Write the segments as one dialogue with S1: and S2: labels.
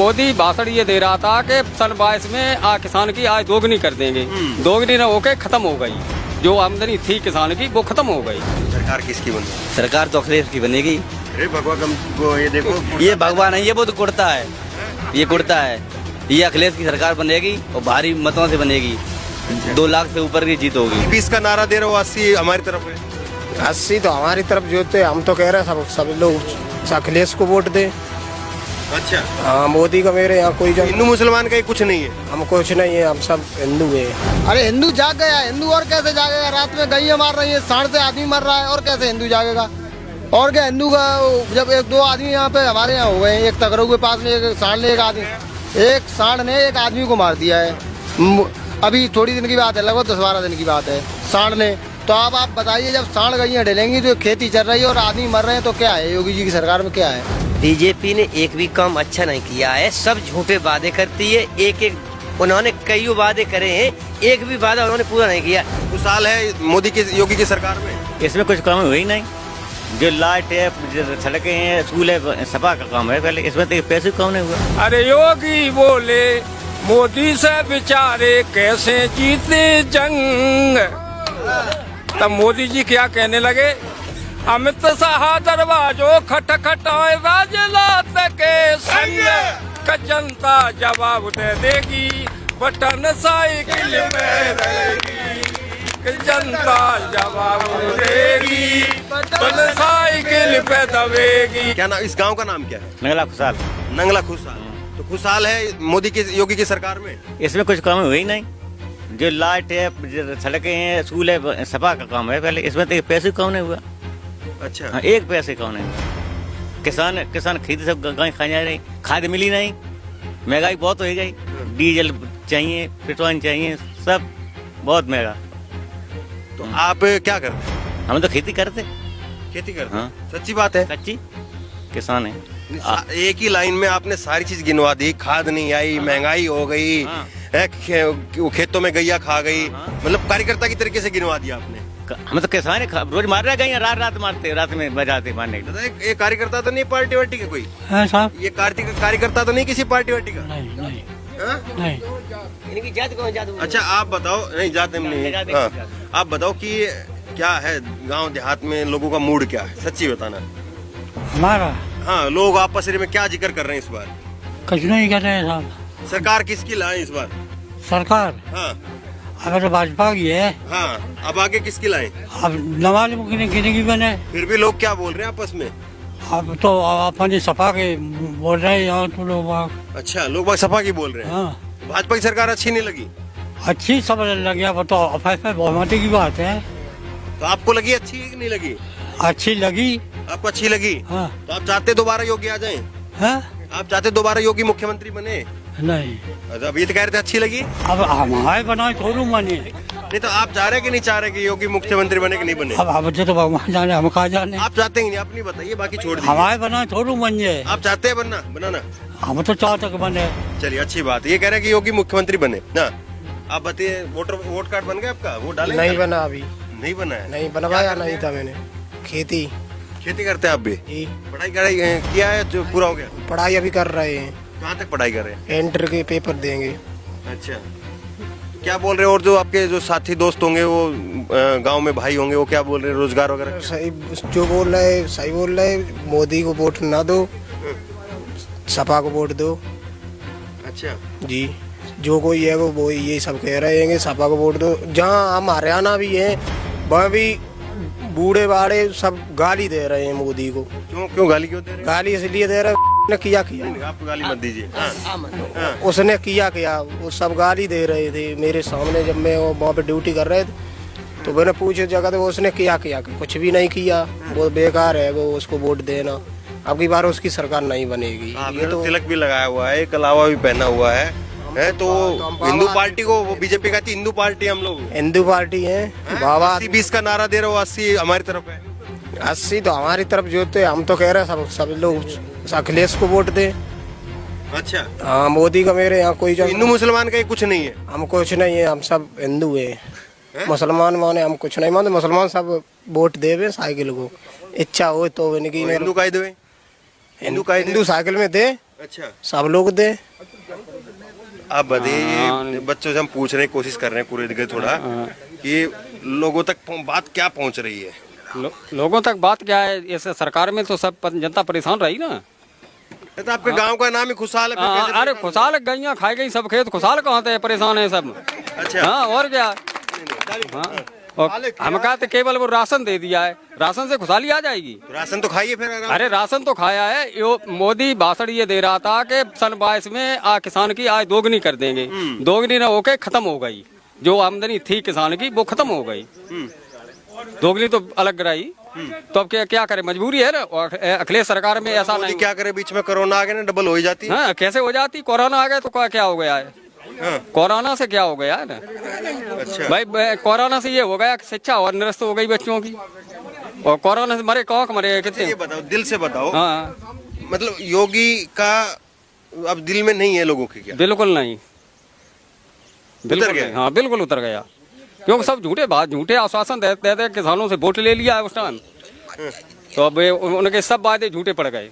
S1: मोदी भाषण ये दे रहा था कि सन 22 में किसान की आय दोगुनी कर देंगे। दोगुनी न होके खत्म हो गई, जो आमदनी थी किसान की वो खत्म हो गई।
S2: सरकार किसकी बनी?
S3: सरकार तो अखिलेश की बनेगी।
S2: अरे भगवान को ये देखो,
S3: ये भगवान है, ये वो तो कुर्ता है, ये कुर्ता है। ये अखिलेश की सरकार बनेगी और भारी मतों से बनेगी। 2 लाख से ऊपर की जीत होगी।
S2: 20 का नारा दे रहे हो, 80 हमारी तरफ है।
S4: 80 तो हमारी तरफ जो थे, हम तो कह रहे हैं सब लोग अखिलेश को वोट दे।
S2: अच्छा,
S4: हाँ, मोदी का मेरे यहाँ कोई
S2: हिंदू मुसलमान का कुछ नहीं है।
S4: हम कुछ नहीं है, हम सब हिंदू है।
S5: अरे हिंदू जाग गया, हिंदू और कैसे जागेगा? रात में गैया मार रही है, 100 से आदमी मर रहा है, और कैसे हिंदू जागेगा? और क्या हिंदू का जब 1-2 आदमी यहाँ पे हमारे यहाँ हो गए, एक तगड़ों के पास में एक सांड ने एक आदमी को मार दिया है। अभी थोड़ी दिन की बात है, लगभग 10-12 दिन की बात है। सांड ने, तो अब आप बताइए, जब सांड गैया डलेंगी तो खेती चल रही है और आदमी मर रहे हैं, तो क्या है योगी जी की सरकार में? क्या है?
S6: बीजेपी ने एक भी काम अच्छा नहीं किया है, सब झूठे वादे करती है। उन्होंने कई वादे करे हैं, एक भी वादा उन्होंने पूरा नहीं किया।
S2: कुछ साल है मोदी की योगी की सरकार में,
S3: इसमें कुछ काम हुई नहीं। जो लाइट है, जो सड़कें हैं, स्कूल है, सपा का काम है पहले। इसमें तो पैसे कम नहीं हुआ।
S1: अरे योगी बोले मोदी से विचारे कैसे जीते जंग, तब मोदी जी क्या कहने लगे? अमित शाह दरवाजो खटखटाए राजलात के संग, जनता जवाब दे देगी, बटन साइकिल में रहेगी। जनता जवाब देगी, बटन साइकिल पे दबेगी।
S2: क्या नाम, इस गांव का नाम क्या है?
S3: नंगला खुशहाल।
S2: नंगला खुशहाल। तो खुशहाल है मोदी की योगी की सरकार में?
S3: इसमें कुछ काम हुई नहीं। जो लाइट है, जो सड़कें हैं, स्कूल है, सपा का काम है पहले। इसमें तो पैसे कम नहीं हुआ।
S2: अच्छा,
S3: हाँ, एक पैसे कौन है? किसान खेती सब गाय खा जा रही, खाद मिली नहीं, महंगाई बहुत हो गई, डीजल चाहिए, पेट्रोल चाहिए, सब बहुत महंगा।
S2: तो आप क्या करते हैं?
S3: हम तो खेती करते।
S2: हाँ। सच्ची बात है,
S3: सच्ची किसान है।
S2: एक ही लाइन में आपने सारी चीज गिनवा दी। खाद नहीं आई, महंगाई हो गई,
S3: हाँ।
S2: खेतों में गैया खा गई, मतलब कार्यकर्ता की तरीके से गिनवा दिया आपने।
S3: हम तो किसान है, रोज मार रहे गए, रात मारते, रात में बजाते मारने के लिए।
S2: ये कार्यकर्ता तो नहीं पार्टी वार्टी का कोई?
S4: है साहब,
S2: ये कार्यकर्ता तो नहीं किसी पार्टी वार्टी का?
S4: नहीं।
S6: इनकी जात कौन जात?
S2: अच्छा, आप बताओ। नहीं, जाते नहीं। हाँ, आप बताओ कि क्या है गांव देहात में लोगों का मूड क्या है, सच्ची बताना।
S4: हमारा
S2: हाँ, लोग आपस में क्या जिक्र कर रहे हैं इस बार?
S4: कुछ नहीं कर रहे हैं साहब।
S2: सरकार किसकी लाए इस बार?
S4: सरकार
S2: हाँ
S4: अगर तो भाजपा की है,
S2: हाँ, अब आगे किसकी लाए?
S4: अब नवाज गिनेगी बने।
S2: फिर भी लोग क्या बोल रहे हैं आपस में?
S4: अब तो अपनी सपा के बोल रहे हैं यहाँ तो लोग।
S2: अच्छा, लोग बाग सपा की बोल रहे हैं।
S4: हाँ,
S2: भाजपा की सरकार अच्छी नहीं लगी?
S4: अच्छी सब लग गया, वो तो बहुमती की बात है।
S2: तो आपको लगी अच्छी कि नहीं लगी?
S4: अच्छी लगी।
S2: आपको अच्छी लगी?
S4: हाँ।
S2: तो आप चाहते दोबारा योगी आ जाएं?
S4: है?
S2: आप चाहते दोबारा योगी मुख्यमंत्री बने?
S4: नहीं,
S2: अच्छा, अब ये तो कह रहे थे अच्छी लगी।
S4: अब हमारे बनाए थोड़ू माने।
S2: नहीं तो आप चाह रहे कि नहीं चाह रहे कि योगी मुख्यमंत्री बने कि नहीं बने?
S4: अब तो भगवान जाने, हम कहा जाने।
S2: आप चाहते हैं नहीं, आप नहीं बताइए, बाकी छोड़ दीजिए।
S4: हमारे बनाए थोड़ू बन जाए।
S2: आप चाहते हैं बनाना?
S4: हम तो चाहते कि बने।
S2: चलिए, अच्छी बात है। ये कह रहे हैं कि योगी मुख्यमंत्री बने ना। आप बताइए, वोट कार्ड बन गया आपका? वोट डाले?
S4: नहीं बना अभी।
S2: नहीं बना है?
S4: नहीं बनवाया नहीं था मैंने। खेती
S2: करते हैं आप भी? पढ़ाई किया है जो पूरा हो गया?
S4: पढ़ाई अभी कर रहे हैं।
S2: कहाँ तक पढ़ाई कर रहे हैं?
S4: इंटर के पेपर देंगे।
S2: अच्छा, क्या बोल रहे हैं? और जो आपके जो साथी दोस्त होंगे, वो गांव में भाई होंगे, वो क्या बोल रहे हैं? रोजगार वगैरह
S4: सही जो बोल रहे, सही बोल रहे। मोदी को वोट ना दो, सपा को वोट दो।
S2: अच्छा
S4: जी, जो कोई है वो ये सब कह रहे हैं, सपा को वोट दो। जहाँ हम हरियाणा भी है, वहाँ भी बूढ़े बाड़े सब गाली दे रहे हैं मोदी को।
S2: क्यों गाली क्यों दे रहे हैं?
S4: गाली इसलिए दे रहे ने किया।
S2: आप गाली मत दीजिए। हाँ।
S4: उसने किया वो सब गाली दे रहे थे मेरे सामने। जब मैं वहाँ पे ड्यूटी कर रहे थे तो मैंने पूछे जगह तो उसने किया कुछ भी नहीं किया। वो बेकार है, वो उसको वोट देना। अब की बार उसकी सरकार नहीं बनेगी।
S2: ये तो तिलक भी लगाया हुआ है, कलावा भी पहना हुआ है। तो हिंदू पार्टी को, वो बीजेपी कहती है हिंदू पार्टी, हम लोग
S4: हिंदू पार्टी है। बाबा
S2: 80-20 का नारा दे रहे हो, 80 हमारी तरफ है।
S4: 80 तो हमारी तरफ जो थे, हम तो कह रहे हैं सब लोग अखिलेश को वोट दे।
S2: अच्छा,
S4: हाँ, मोदी का मेरे यहाँ कोई
S2: हिंदू मुसलमान का कुछ नहीं है?
S4: हम कुछ नहीं है, हम सब हिंदू है। मुसलमान माने हम कुछ नहीं मानते। मुसलमान सब वोट देवे साइकिल को, इच्छा हो तो।
S2: हिंदू का ही देवे?
S4: हिंदू साइकिल में दे
S2: अच्छा,
S4: सब लोग दें।
S2: आप बताइए, बच्चों से हम पूछने की कोशिश कर रहे हैं पूरे जगह थोड़ा कि लोगों तक बात क्या पहुंच रही है।
S1: लोगों तक बात क्या है, ऐसे सरकार में तो सब जनता परेशान रही ना।
S2: तो आपके गांव का नाम ही खुशहाल है, फिर कैसे-
S1: अरे खुशहाल गैया खाई गई सब खेत, खुशहाल कहाँ थे, परेशान है सब।
S2: अच्छा,
S1: हाँ और क्या। हाँ, और हम कहते केवल वो राशन दे दिया है, राशन से खुशहाली आ जाएगी।
S2: राशन तो खाइए फिर आराम।
S1: अरे राशन तो खाया है, यो मोदी भाषण ये दे रहा था कि सन 22 में किसान की आय दोगुनी कर देंगे। दोगुनी ना होके खत्म हो गई, जो आमदनी थी किसान की वो खत्म हो गई। दोगुनी तो अलग रही, तो अब क्या करे, मजबूरी है ना। और अखिलेश सरकार में ऐसा
S2: मोदी
S1: नहीं।
S2: क्या करे, बीच में कोरोना आ गया ना, डबल हो ही जाती है।
S1: हाँ कैसे हो जाती, कोरोना आ गया तो क्या हो गया है।
S2: हाँ।
S1: कोरोना से क्या हो गया है ना
S2: अच्छा,
S1: भाई, कोरोना से ये हो गया कि शिक्षा और निरस्त हो गई बच्चों की, और कोरोना से मरे कौन मरे कितने।
S2: ये बताओ, दिल से बताओ,
S1: हाँ
S2: मतलब योगी का अब दिल में नहीं है लोगों के क्या?
S1: बिल्कुल नहीं, बिल्कुल
S2: गया?
S1: नहीं। हाँ बिल्कुल उतर गया, क्योंकि सब झूठे बात, झूठे आश्वासन देते किसानों से वोट ले लिया है उस टाइम, तो अब उनके सब वादे झूठे पड़ गए।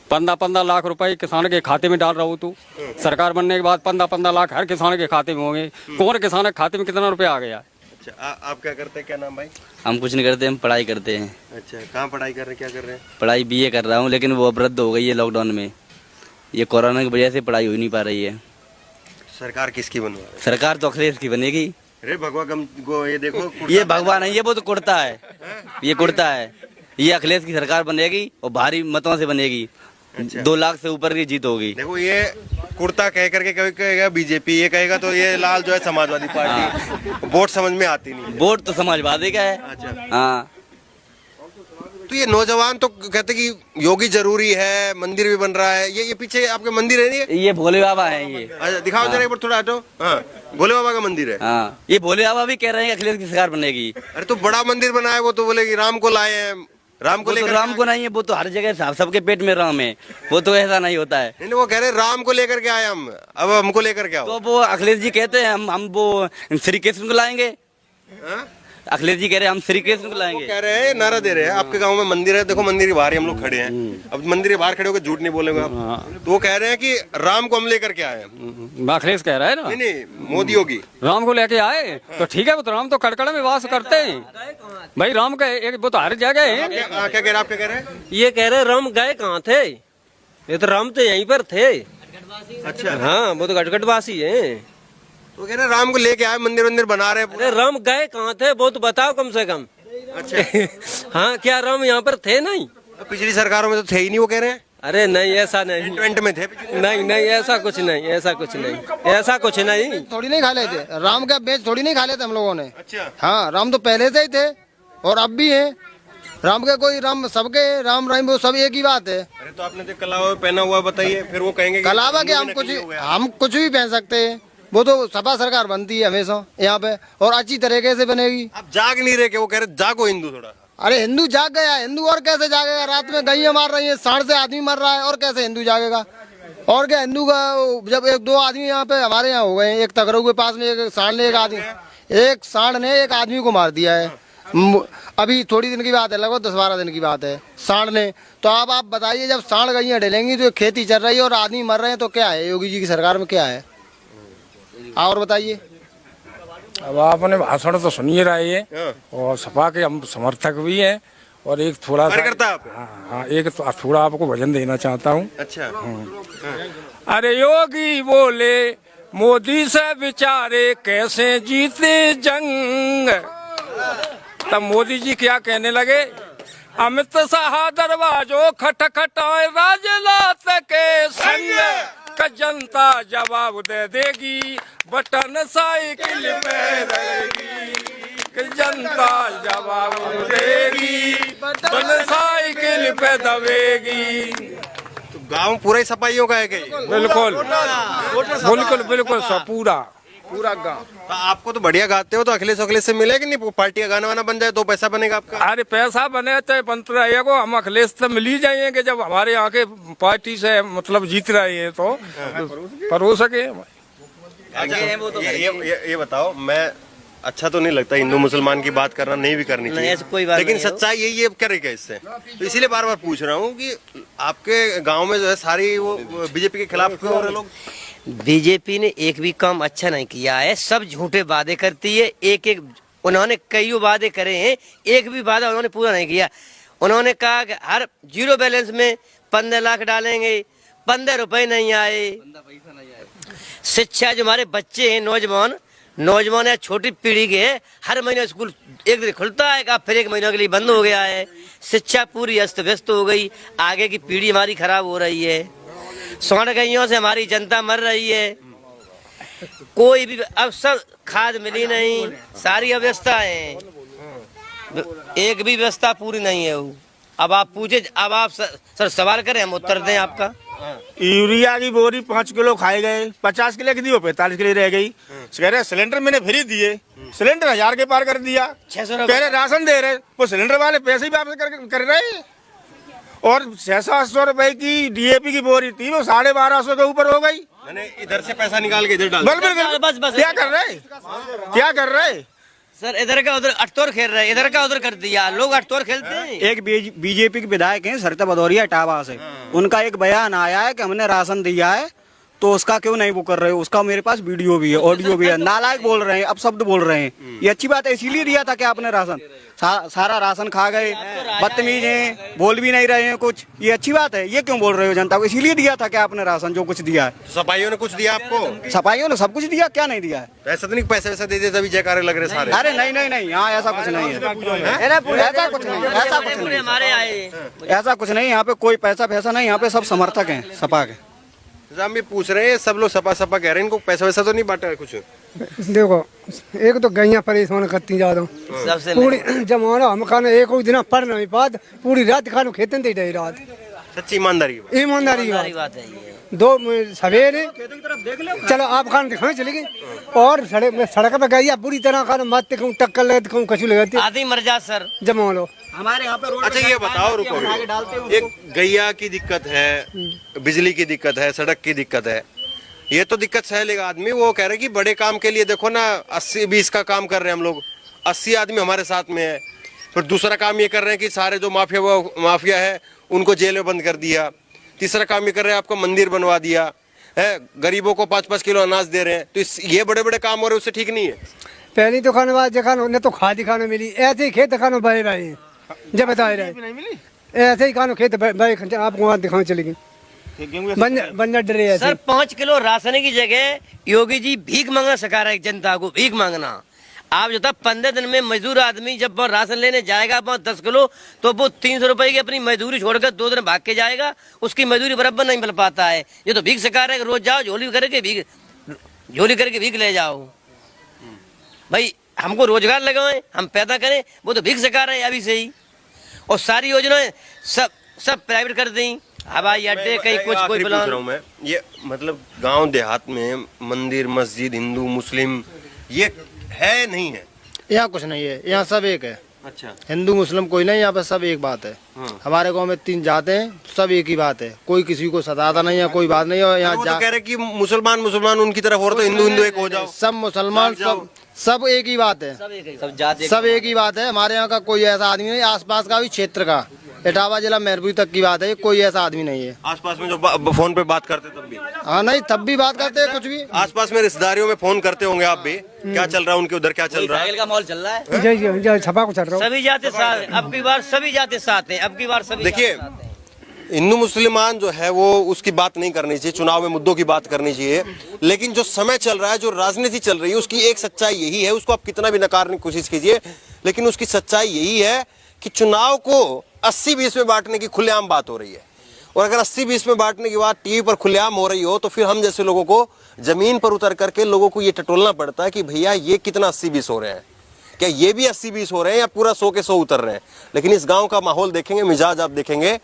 S1: 15-15 लाख रुपए किसान के खाते में डाल रहा हूँ तू, सरकार बनने के बाद 15-15 लाख हर किसान के खाते में होंगे। कौन किसान के खाते में कितना रुपया आ गया।
S2: अच्छा, आप क्या करते हैं, क्या नाम भाई?
S7: हम कुछ नहीं करते, हम पढ़ाई करते हैं।
S2: अच्छा, कहाँ पढ़ाई कर रहे हैं, क्या कर रहे हैं?
S7: पढ़ाई बीए कर रहा हूँ, लेकिन वो अब रद्द हो गई है लॉकडाउन में। ये कोरोना की वजह से पढ़ाई हो ही नहीं पा रही है।
S2: सरकार किसकी बनवा रहे हैं?
S7: सरकार तो अखिलेश की बनेगी।
S2: अरे भगवा गम को ये देखो,
S7: ये भगवान नहीं है, वो तो कुर्ता है, ये कुर्ता है। ये अखिलेश की सरकार बनेगी और भारी मतों से बनेगी। 2 लाख से ऊपर की जीत होगी।
S2: देखो ये कुर्ता कह करके कभी कहेगा बीजेपी, ये कहेगा तो ये लाल जो है समाजवादी पार्टी। वोट समझ में आती नहीं है।
S7: वोट तो समाजवादी का है।
S2: अच्छा,
S7: हाँ,
S2: तो ये नौजवान तो कहते कि योगी जरूरी है, मंदिर भी बन रहा है। ये पीछे आपके मंदिर है नहीं?
S7: ये भोले बाबा है ये।
S2: अच्छा, दिखाओ जरा एक बार, थोड़ा हटो। हाँ, भोले बाबा का मंदिर है।
S7: हाँ, ये भोले बाबा भी कह रहे हैं कि अखिलेश की सरकार बनेगी।
S2: अरे तो बड़ा मंदिर बनाया, वो तो बोले कि राम को लाए हैं, राम को
S7: वो तो
S2: लेकर
S7: राम को नहीं है, वो तो हर जगह सबके पेट में राम है, वो तो ऐसा नहीं होता है।
S2: नहीं, वो कह रहे राम को लेकर के आए हम, अब हमको लेकर के आओ।
S7: तो वो अखिलेश जी कहते हैं हम वो श्री कृष्ण को लाएंगे।
S2: हाँ?
S7: अखिलेश जी कह रहे हैं हम श्री कृष्ण को लाएंगे।
S2: कह रहे हैं, नारा दे रहे हैं। आपके गांव में मंदिर है, देखो मंदिर के बाहर ही हम लोग खड़े हैं। अब मंदिर के बाहर खड़े होकर झूठ नहीं बोलेंगे आप। तो वो कह रहे हैं कि राम को हम लेकर के आए हैं।
S1: अखिलेश कह रहा है ना,
S2: नहीं नहीं, मोदी योगी
S1: राम को लेके आए तो ठीक है, वो तो राम तो कड़कड़ में वास करते हैं भाई। राम का एक वो तो हर जगह है।
S2: क्या कह रहे हैं, आप क्या कह रहे हैं?
S8: ये कह रहे राम गए कहाँ थे, ये तो राम तो यहीं पर थे।
S2: अच्छा,
S8: हाँ, वो तो गटगटवासी हैं।
S2: तो कह रहे हैं राम को लेके आए, मंदिर वंदिर बना रहे हैं।
S8: अरे राम गए कहाँ थे वो तो बताओ कम से कम।
S2: अच्छा,
S8: हाँ, क्या राम यहाँ पर थे नहीं?
S2: पिछली सरकारों में तो थे ही नहीं, वो कह रहे हैं।
S8: अरे नहीं, ऐसा नहीं,
S2: 20 में थे।
S8: नहीं नहीं, ऐसा कुछ नहीं, ऐसा कुछ नहीं, ऐसा कुछ नहीं।
S5: थोड़ी नहीं खा लेते, राम का बेच थोड़ी नहीं खा लेते हम लोगों ने।
S2: अच्छा,
S5: हाँ, राम तो पहले से ही थे और अब भी हैं। राम के कोई राम सबके राम राम वो सब एक ही बात है।
S2: अरे तो आपने जो कलावा पहना हुआ बताइए, फिर वो कहेंगे कि
S5: कलावा के हम कुछ भी पहन सकते हैं, वो तो सपा सरकार बनती है हमेशा यहाँ पे, और अच्छी तरीके से बनेगी।
S2: आप जाग नहीं रहे, कि वो कह रहे जागो हिंदू थोड़ा।
S5: अरे हिंदू जाग गया, हिंदू और कैसे जागेगा? रात में गैया मार रही है, सांड से आदमी मर रहा है, और कैसे हिंदू जागेगा? और क्या हिंदू का जब 1-2 आदमी यहाँ पे हमारे यहाँ हो गए, एक तगड़ू के पास में एक सांड ने एक आदमी को मार दिया है। अभी थोड़ी दिन की बात है, लगभग 10-12 दिन की बात है, सांड ने। तो आप बताइए, जब सांड गैया डलेंगी तो खेती चल रही है और आदमी मर रहे हैं, तो क्या है योगी जी की सरकार में, क्या है? और बताइए।
S9: अब आपने भाषण तो सुनिए रहे हैं, और सपा के हम समर्थक भी हैं, और एक थोड़ा सा
S2: करता आप?
S9: हाँ, एक तो थोड़ा आपको भजन देना चाहता हूँ।
S2: अच्छा,
S9: अरे योगी बोले मोदी से विचारे कैसे जीते जंग। तब मोदी जी क्या कहने लगे, अमित शाह दरवाजो खटखटाए राजनाथ के संग, का जनता जवाब दे देगी, बटन साइकिल पे रहेगी। जनता जवाब देगी, बटन साइकिल पे दबेगी।
S2: तो गांव पूरा ही सफाइयों का है क्या?
S9: बिल्कुल बिल्कुल बिल्कुल सब पूरा गाँव।
S2: तो आपको तो बढ़िया गाते हो, तो अखिलेश से मिलेगा नहीं? पार्टी का गाना वाना बन जाए तो पैसा बनेगा आपका?
S9: अरे पैसा बने चाहे बनते रहेगा, हम अखिलेश से मिल ही जाएंगे जब हमारे यहाँ के पार्टी से मतलब जीत रहे हैं, तो पर हो सके।
S2: अच्छा, ये बताओ, मैं अच्छा तो नहीं लगता हिंदू मुसलमान की बात करना, नहीं भी करनी
S6: नहीं,
S2: चाहिए,
S6: ऐसी कोई बात
S2: लेकिन
S6: नहीं है।
S2: सच्चाई यही है, करेगा इससे। तो इसीलिए बार बार पूछ रहा हूँ कि आपके गांव में जो है सारी वो बीजेपी के खिलाफ क्यों हो रहे लोग?
S6: बीजेपी ने एक भी काम अच्छा नहीं किया है, सब झूठे वादे करती है। एक उन्होंने कई वादे करे हैं, एक भी वादा उन्होंने पूरा नहीं किया। उन्होंने कहा कि हर जीरो बैलेंस में 15 लाख डालेंगे, 15 रुपए नहीं आए। शिक्षा जो हमारे बच्चे हैं, नौजवान या छोटी पीढ़ी के हैं, हर महीने स्कूल एक दिन खुलता है, फिर एक महीने के लिए बंद हो गया है। शिक्षा पूरी अस्त व्यस्त हो गई, आगे की पीढ़ी हमारी खराब हो रही है। स्वर्ण गइयों से हमारी जनता मर रही है। कोई भी अब सब खाद मिली नहीं, सारी अव्यवस्था है, एक भी व्यवस्था पूरी नहीं है। अब आप पूछे, अब आप सर सवाल करें, हम उत्तर दें आपका।
S10: यूरिया की बोरी 5 किलो खाए गए, 50 किलो की दी, वो 45 किलो रह गई। कह रहे सिलेंडर मैंने फ्री दिए, सिलेंडर 1000 के पार कर दिया।
S6: 600
S10: कह रहे राशन दे रहे, वो सिलेंडर वाले पैसे ही वापस कर रहे हैं। और 600-800 रुपए की डीएपी की बोरी थी, वो 1250 के ऊपर हो गई।
S2: मैंने इधर से पैसा निकाल के इधर डाल
S6: बस
S10: क्या कर रहे, क्या कर रहे
S6: सर? इधर का उधर अटतोर खेल रहे, इधर का उधर कर दिया। लोग अटतोर खेलते हैं।
S8: एक बीजेपी के विधायक हैं सरिता भदौरिया इटावा से, उनका एक बयान आया है कि हमने राशन दिया है, तो उसका क्यों नहीं वो कर रहे हो? उसका मेरे पास वीडियो भी है, ऑडियो भी है। नालायक बोल रहे हैं, अब शब्द बोल रहे हैं। ये अच्छी बात है, इसीलिए दिया था कि आपने राशन, सारा राशन खा गए, बदतमीज हैं, बोल भी नहीं रहे हैं कुछ। ये अच्छी बात है, ये क्यों बोल रहे हो जनता को? इसीलिए दिया था कि आपने राशन जो कुछ दिया है।
S2: सफाइयों ने कुछ दिया आपको?
S8: सफाइयों ने सब कुछ दिया, क्या नहीं दिया है?
S2: ऐसा तो नहीं पैसे वैसा दे दे तभी जयकारे लग रहे सारे?
S8: अरे नहीं, यहाँ ऐसा कुछ नहीं है, ऐसा कुछ नहीं, ऐसा कुछ नहीं,
S6: हमारे आए
S8: ऐसा कुछ नहीं। यहाँ पे कोई पैसा फैसा नहीं, यहाँ पे सब समर्थक हैं सपा के।
S2: हम भी पूछ रहे हैं, सब लोग सपा कह रहे हैं, इनको पैसा वैसा तो नहीं बांटा है कुछ?
S5: देखो, एक तो गैया परेशान करती ज्यादा
S6: सबसे
S5: पूरी जमाना हम खाना एक दिन पढ़ नहीं पात, पूरी रात खानो खेतन दे रही रात।
S2: सच्ची ईमानदारी की बात।
S5: ईमानदारी की
S6: सारी
S5: बात
S6: बात है ये।
S5: दो सवेरे चलो आप खान दिखाने चले गए, और सड़क पे गई बुरी तरह खाना मत दिखाऊं, टक्कर लगे दिखाऊं, कछु लगे
S6: आदि मर जा सर।
S5: जमा लो
S8: हमारे यहाँ पे रोड
S2: अच्छा ये बताओ, रुको, एक गैया की दिक्कत है, बिजली की दिक्कत है, सड़क की दिक्कत है, ये तो दिक्कत सह लेगा आदमी। वो कह रहे कि बड़े काम के लिए देखो ना 80-20 का काम कर रहे हैं हम लोग, 80 आदमी हमारे साथ में है। फिर दूसरा काम ये कर रहे हैं कि सारे जो माफिया है उनको जेल में बंद कर दिया। तीसरा काम ये कर रहे हैं, आपको मंदिर बनवा दिया है, गरीबों को 5-5 किलो अनाज दे रहे हैं। तो ये बड़े बड़े काम हो रहे हैं, उससे ठीक नहीं है।
S5: पहली तो खाने बाद खाना ने तो खादी खाना मिली, ऐसे ही खेत खाना बहे रहे जब बता रहे, ऐसे ही खाना खेत बहे आपको वहाँ दिखाने चलेगी बंजर डरे ऐसे।
S6: सर 5 किलो राशन की जगह योगी जी भीख मांगना सिखा रहे हैं जनता को, भीख मांगना। आप जो था 15 दिन में मजदूर आदमी जब वहाँ राशन लेने जाएगा 10 किलो, तो वो 300 रुपए की अपनी मजदूरी छोड़कर 2 दिन भाग के जाएगा, उसकी मजदूरी बराबर नहीं मिल पाता है। ये तो भीख सिखा रहे हैं, रोज जाओ झोली करके भीख ले जाओ। भाई हमको रोजगार लगाए, हम पैदा करें, वो तो भीख सिखा रहे हैं अभी से ही। और सारी योजनाएं सब प्राइवेट कर दी, हवाई अड्डे कहीं कुछ कोई
S2: पूछ रहा हूं मैं, ये मतलब गांव देहात में मंदिर मस्जिद हिंदू मुस्लिम ये है नहीं है?
S5: यहाँ कुछ नहीं है, यहाँ सब एक है।
S2: अच्छा,
S5: हिंदू मुस्लिम कोई नहीं, यहाँ पे सब एक बात है। हमारे गांव में 3 जाते हैं, सब एक ही बात है, कोई किसी को सताता नहीं है, कोई बात नहीं है। यहाँ
S2: तो कह रहे कि मुसलमान उनकी तरफ और तो हिंदू एक हो जाओ।
S5: सब मुसलमान सब एक ही बात है, सब एक ही बात है। हमारे यहाँ का कोई ऐसा आदमी नहीं, आसपास का भी क्षेत्र का इटावा जिला मैरपुर तक की बात है, कोई ऐसा आदमी नहीं है।
S2: आसपास में जो फोन पे बात करते तब भी?
S5: हाँ नहीं, तब भी बात करते हैं कुछ भी।
S2: आसपास में रिश्तेदारियों में फोन करते होंगे आप भी, क्या चल रहा है उनके उधर, क्या चल रहा है?
S7: का माहौल चल रहा है,
S5: छपा को चल रहा
S6: सभी जाते साथ, अब की बार सभी जाते साथ हैं, अब की बार सभी
S2: देखिए, हिंदू मुसलमान जो है वो उसकी बात नहीं करनी चाहिए, चुनाव में मुद्दों की बात करनी चाहिए। लेकिन जो समय चल रहा है, जो राजनीति चल रही है, उसकी एक सच्चाई यही है, उसको आप कितना भी नकारने की कोशिश कीजिए, लेकिन उसकी सच्चाई यही है कि चुनाव को 80-20 में बांटने की खुलेआम बात हो रही है। और अगर 80-20 में बांटने की बात टीवी पर खुलेआम हो रही हो, तो फिर हम जैसे लोगों को जमीन पर उतर करके लोगों को ये टटोलना पड़ता है कि भैया ये कितना 80-20 हो रहे हैं, क्या ये भी 80-20 हो रहे हैं या पूरा 100 के 100 उतर रहे हैं। लेकिन इस गांव का माहौल देखेंगे, मिजाज आप देखेंगे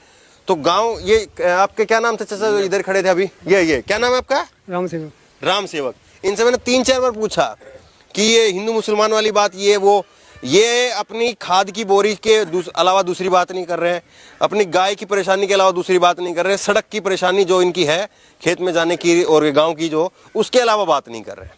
S2: तो गांव, ये आपके क्या नाम था चाचा जो इधर खड़े थे अभी, ये क्या नाम है आपका? राम सेवक। इनसे मैंने 3-4 बार पूछा कि ये हिंदू मुसलमान वाली बात, ये अपनी खाद की बोरी के अलावा दूसरी बात नहीं कर रहे हैं, अपनी गाय की परेशानी के अलावा दूसरी बात नहीं कर रहे हैं, सड़क की परेशानी जो इनकी है खेत में जाने की और गांव की जो, उसके अलावा बात नहीं कर रहे हैं।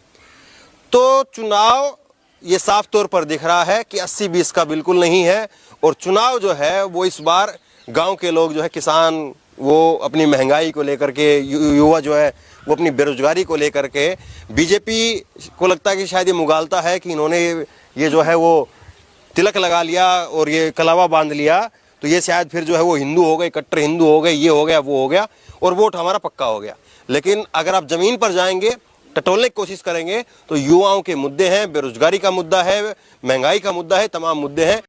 S2: तो चुनाव ये साफ तौर पर दिख रहा है कि 80-20 का बिल्कुल नहीं है। और चुनाव जो है वो इस बार गांव के लोग जो है, किसान, वो अपनी महंगाई को लेकर के, युवा जो है वो अपनी बेरोजगारी को लेकर के, बीजेपी को लगता है कि शायद ये मुगालता है कि इन्होंने ये जो है वो तिलक लगा लिया और ये कलावा बांध लिया, तो ये शायद फिर जो है वो हिंदू हो गए, कट्टर हिंदू हो गए, ये हो गया, वो हो गया, और वोट हमारा पक्का हो गया। लेकिन अगर आप जमीन पर जाएंगे, टटोलने की कोशिश करेंगे, तो युवाओं के मुद्दे हैं, बेरोजगारी का मुद्दा है, महंगाई का मुद्दा है, तमाम मुद्दे हैं।